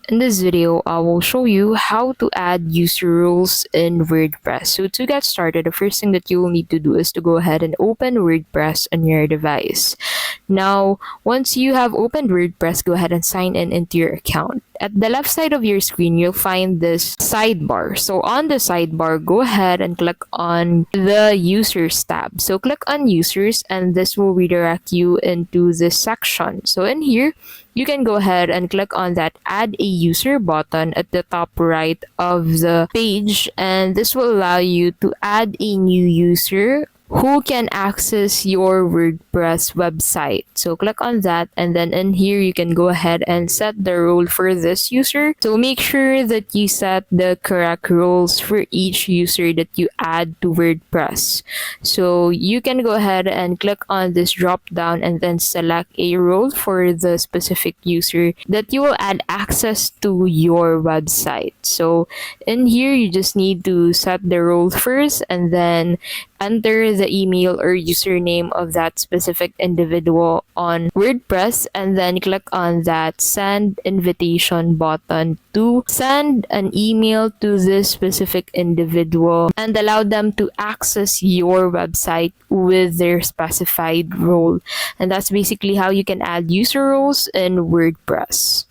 In this video, I will show you how to add user roles in WordPress. So to get started, the first thing that you will need to do is to go ahead and open WordPress on your device. Now, once you have opened WordPress, go ahead and sign in into your account. At the left side of your screen, you'll find this sidebar. So on the sidebar, go ahead and click on the Users tab. So click on Users and this will redirect you into this section. So in here, you can go ahead and click on that Add a User button at the top right of the page, and this will allow you to add a new user who can access your WordPress website. So click on that, and then in here you can go ahead and set the role for this user. So make sure that you set the correct roles for each user that you add to WordPress. So you can go ahead and click on this drop down and then select a role for the specific user that you will add access to your website. So in here you just need to set the role first and then enter the email or username of that specific individual on WordPress, and then click on that send invitation button to send an email to this specific individual and allow them to access your website with their specified role. And that's basically how you can add user roles in WordPress.